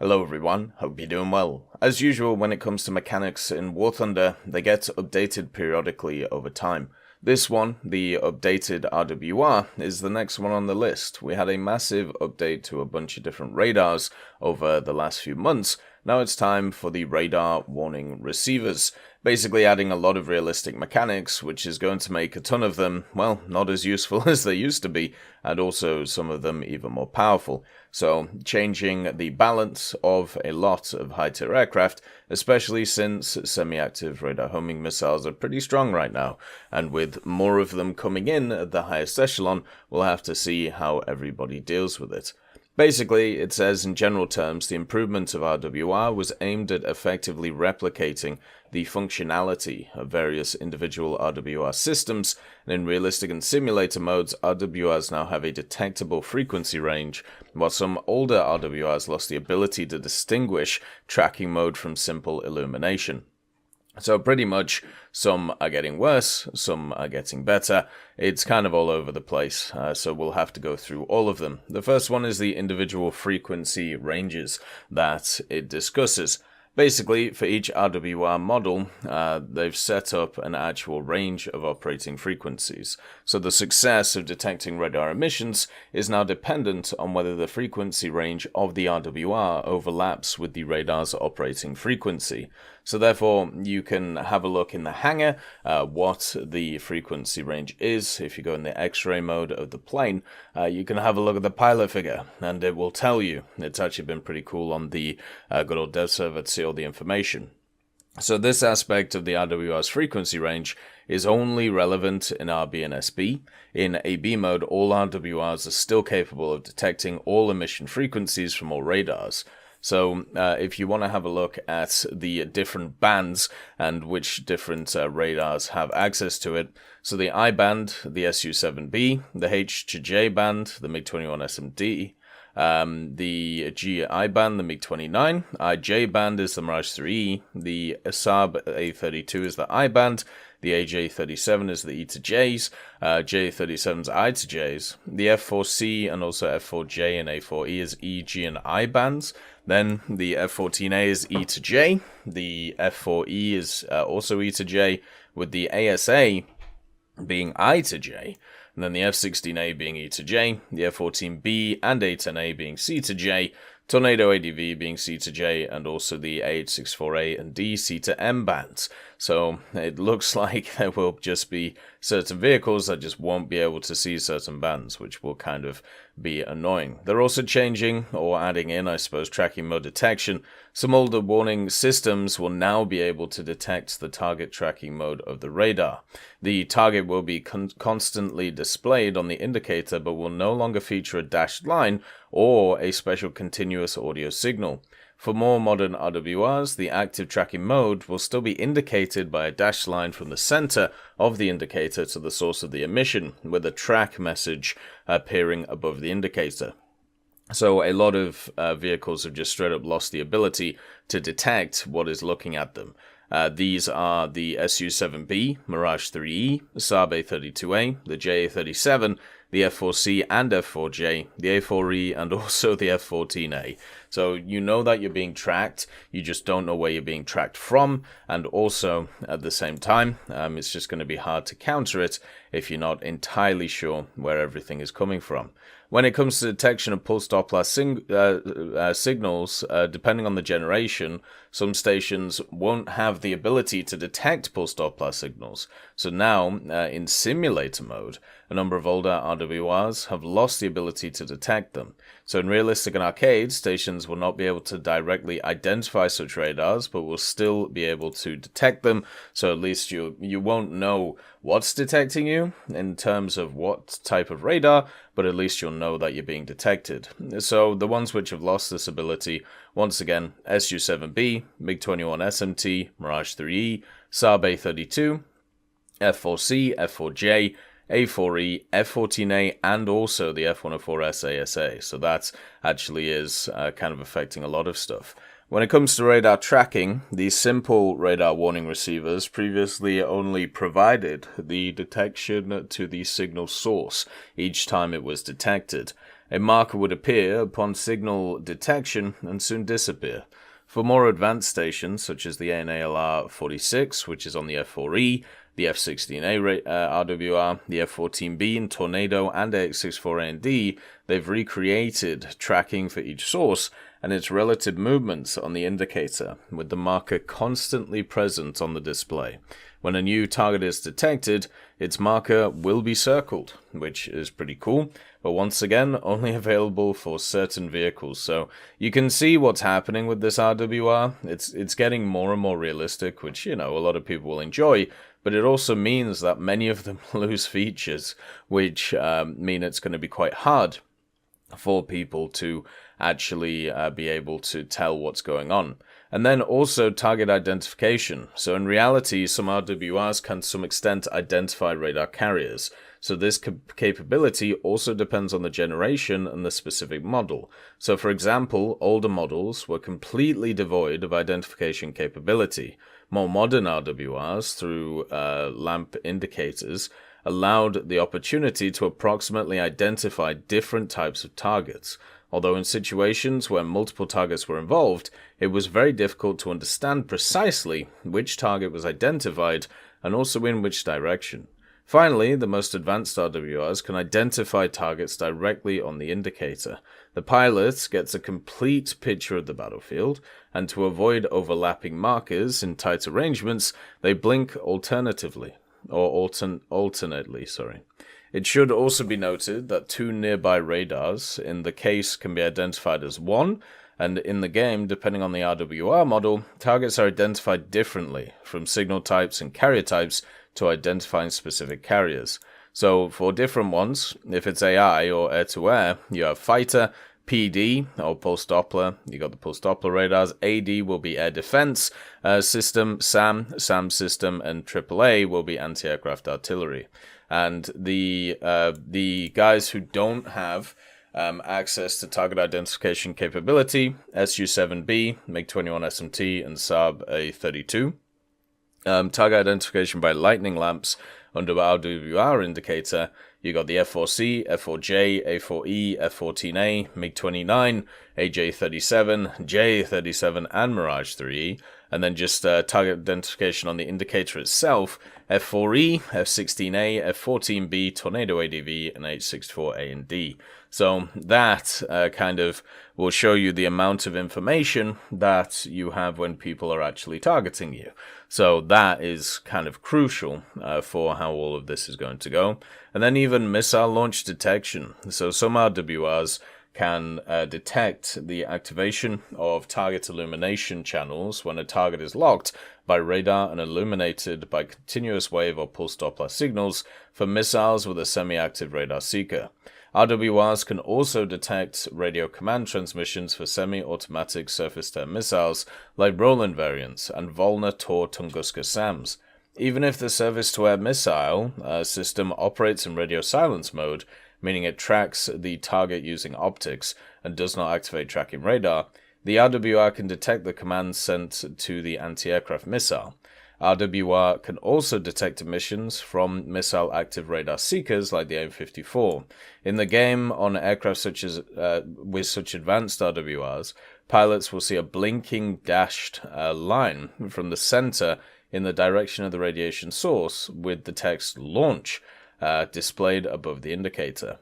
Hello everyone, hope you're doing well. As usual, when it comes to mechanics in War Thunder, they get updated periodically over time. This one, the updated RWR, is the next one on the list. We had a massive update to a bunch of different radars over the last few months. Now it's time for the radar warning receivers, basically adding a lot of realistic mechanics, which is going to make a ton of them, well, not as useful as they used to be, and also some of them even more powerful. So, changing the balance of a lot of high-tier aircraft, especially since semi-active radar homing missiles are pretty strong right now, and with more of them coming in at the highest echelon, we'll have to see how everybody deals with it. Basically, it says in general terms, the improvement of RWR was aimed at effectively replicating the functionality of various individual RWR systems, and in realistic and simulator modes, RWRs now have a detectable frequency range, while some older RWRs lost the ability to distinguish tracking mode from simple illumination. So pretty much, some are getting worse, some are getting better. It's kind of all over the place, so we'll have to go through all of them. The first one is the individual frequency ranges that it discusses. Basically, for each RWR model, they've set up an actual range of operating frequencies. So the success of detecting radar emissions is now dependent on whether the frequency range of the RWR overlaps with the radar's operating frequency. So therefore, you can have a look in the hangar what the frequency range is. If you go in the X-ray mode of the plane, you can have a look at the pilot figure, and it will tell you. It's actually been pretty cool on the good old dev server to see all the information. So this aspect of the RWR's frequency range is only relevant in RB and SB. In AB mode, all RWRs are still capable of detecting all emission frequencies from all radars. So if you want to have a look at the different bands and which different radars have access to it, so the I band, the Su-7B, the H to J band, the MiG-21 SMD, the GI band, the MiG-29, IJ band is the Mirage 3E, the Saab A32 is the I band, the AJ-37 is the E to Js, J-37's I to Js, the F-4C and also F-4J and A-4E is E, G and I bands. Then the F-14A is E to J, the F-4E is also E to J, with the ASA being I to J, and then the F-16A being E to J, the F-14B and A-10A being C to J, Tornado ADV being C to J, and also the AH-64A and D C to M bands. So it looks like there will just be certain vehicles that just won't be able to see certain bands, which will kind of be annoying. They're also changing, or adding in, I suppose, tracking mode detection. Some older warning systems will now be able to detect the target tracking mode of the radar. The target will be constantly displayed on the indicator, but will no longer feature a dashed line or a special continuous audio signal. For more modern RWRs, the active tracking mode will still be indicated by a dashed line from the center of the indicator to the source of the emission, with a track message appearing above the indicator. So a lot of vehicles have just straight up lost the ability to detect what is looking at them. These are the Su-7B, Mirage 3E, Saab A32A, the JA-37, the F-4C and F-4J, the A-4E, and also the F-14A. So you know that you're being tracked, you just don't know where you're being tracked from, and also, at the same time, it's just going to be hard to counter it if you're not entirely sure where everything is coming from. When it comes to detection of pulse Doppler signals, depending on the generation, some stations won't have the ability to detect pulse Doppler signals. So now, in simulator mode, a number of older RWRs have lost the ability to detect them. So in realistic and arcade, stations will not be able to directly identify such radars, but will still be able to detect them. So at least you won't know what's detecting you in terms of what type of radar, but at least you'll know that you're being detected. So the ones which have lost this ability, once again, Su-7B, MiG-21 SMT, Mirage 3E, Saab A32, F-4C, F-4J, A-4E, F-14A, and also the F-104S ASA. So that actually is kind of affecting a lot of stuff. When it comes to radar tracking, the simple radar warning receivers previously only provided the detection to the signal source each time it was detected. A marker would appear upon signal detection and soon disappear. For more advanced stations, such as the ANALR-46, which is on the F4E, the F-16A RWR, the F-14B in Tornado, and AX-64A and D, they've recreated tracking for each source and its relative movements on the indicator, with the marker constantly present on the display. When a new target is detected, its marker will be circled, which is pretty cool, but once again, only available for certain vehicles. So you can see what's happening with this RWR. It's getting more and more realistic, which, a lot of people will enjoy, but it also means that many of them lose features, which mean it's going to be quite hard for people to actually be able to tell what's going on. And then also target identification. So in reality, some RWRs can to some extent identify radar carriers. So this capability also depends on the generation and the specific model. So for example, older models were completely devoid of identification capability. More modern RWRs, through lamp indicators, allowed the opportunity to approximately identify different types of targets. Although in situations where multiple targets were involved, it was very difficult to understand precisely which target was identified and also in which direction. Finally, the most advanced RWRs can identify targets directly on the indicator. The pilot gets a complete picture of the battlefield, and to avoid overlapping markers in tight arrangements, they blink alternately. It should also be noted that two nearby radars in the case can be identified as one, and in the game, depending on the RWR model, targets are identified differently, from signal types and carrier types to identifying specific carriers. So for different ones, if it's AI or air-to-air, you have fighter, PD, or pulse Doppler, you got the pulse Doppler radars. AD will be air defense system, SAM system, and AAA will be anti-aircraft artillery. And the guys who don't have access to target identification capability, Su-7B, MiG-21 SMT, and Saab A-32. Target identification by lightning lamps under RWR indicator, you got the F4C, F4J, A4E, F14A, MiG-29, AJ-37, J-37, and Mirage 3E, and then just target identification on the indicator itself, F4E, F16A, F14B, Tornado ADV, and H64A and D. So that kind of will show you the amount of information that you have when people are actually targeting you. So that is kind of crucial for how all of this is going to go. And then even missile launch detection. So some RWRs can detect the activation of target illumination channels when a target is locked by radar and illuminated by continuous wave or pulse Doppler signals for missiles with a semi-active radar seeker. RWRs can also detect radio command transmissions for semi-automatic surface-to-air missiles like Roland variants and Volna Tor Tunguska SAMs. Even if the surface-to-air missile system operates in radio silence mode, meaning it tracks the target using optics and does not activate tracking radar, the RWR can detect the command sent to the anti-aircraft missile. RWR can also detect emissions from missile-active radar seekers like the AIM-54. In the game, on aircraft such as with such advanced RWRs, pilots will see a blinking dashed line from the center in the direction of the radiation source with the text "launch" displayed above the indicator.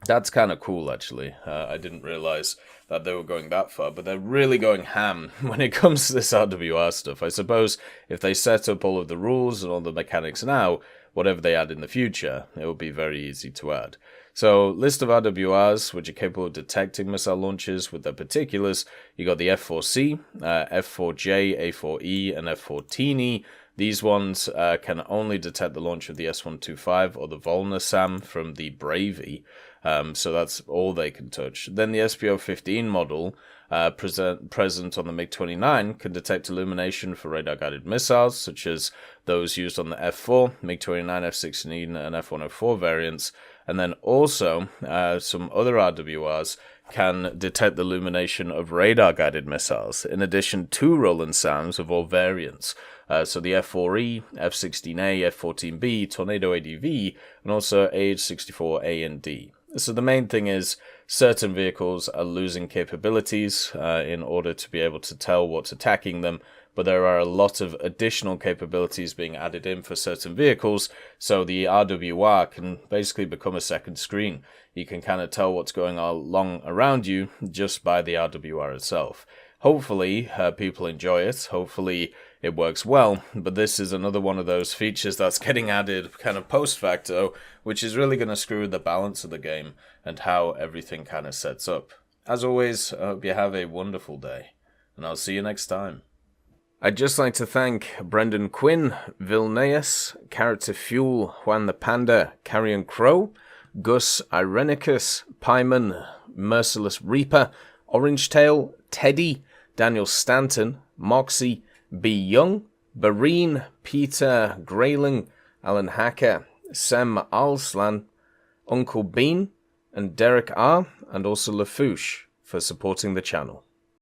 That's kind of cool, actually. I didn't realize that they were going that far, but they're really going ham when it comes to this RWR stuff. I suppose if they set up all of the rules and all the mechanics now, whatever they add in the future, it will be very easy to add. So, list of RWRs which are capable of detecting missile launches with their particulars. You got the F4C, F4J, A4E, and F14E. These ones can only detect the launch of the S125 or the Volna SAM from the Bravey. So that's all they can touch. Then the SPO-15 model, present on the MiG-29, can detect illumination for radar-guided missiles, such as those used on the F-4, MiG-29, F-16, and F-104 variants. And then also, some other RWRs can detect the illumination of radar-guided missiles, in addition to Roland SAMs of all variants. So the F4E, F-16A, F-14B, Tornado ADV, and also AH-64A and D. So the main thing is certain vehicles are losing capabilities in order to be able to tell what's attacking them, but there are a lot of additional capabilities being added in for certain vehicles, so the RWR can basically become a second screen. You can kind of tell what's going along around you just by the RWR itself. Hopefully, people enjoy it. Hopefully, it works well, but this is another one of those features that's getting added kind of post facto, which is really going to screw the balance of the game and how everything kind of sets up. As always, I hope you have a wonderful day, and I'll see you next time. I'd just like to thank Brendan Quinn, Vilneus, Character Fuel, Juan the Panda, Carrion Crow, Gus Irenicus, Pyman, Merciless Reaper, Orange Tail, Teddy, Daniel Stanton, Moxie, B. Young, Bareen, Peter Grayling, Alan Hacker, Sem Alslan, Uncle Bean, and Derek R., and also Lafouche for supporting the channel.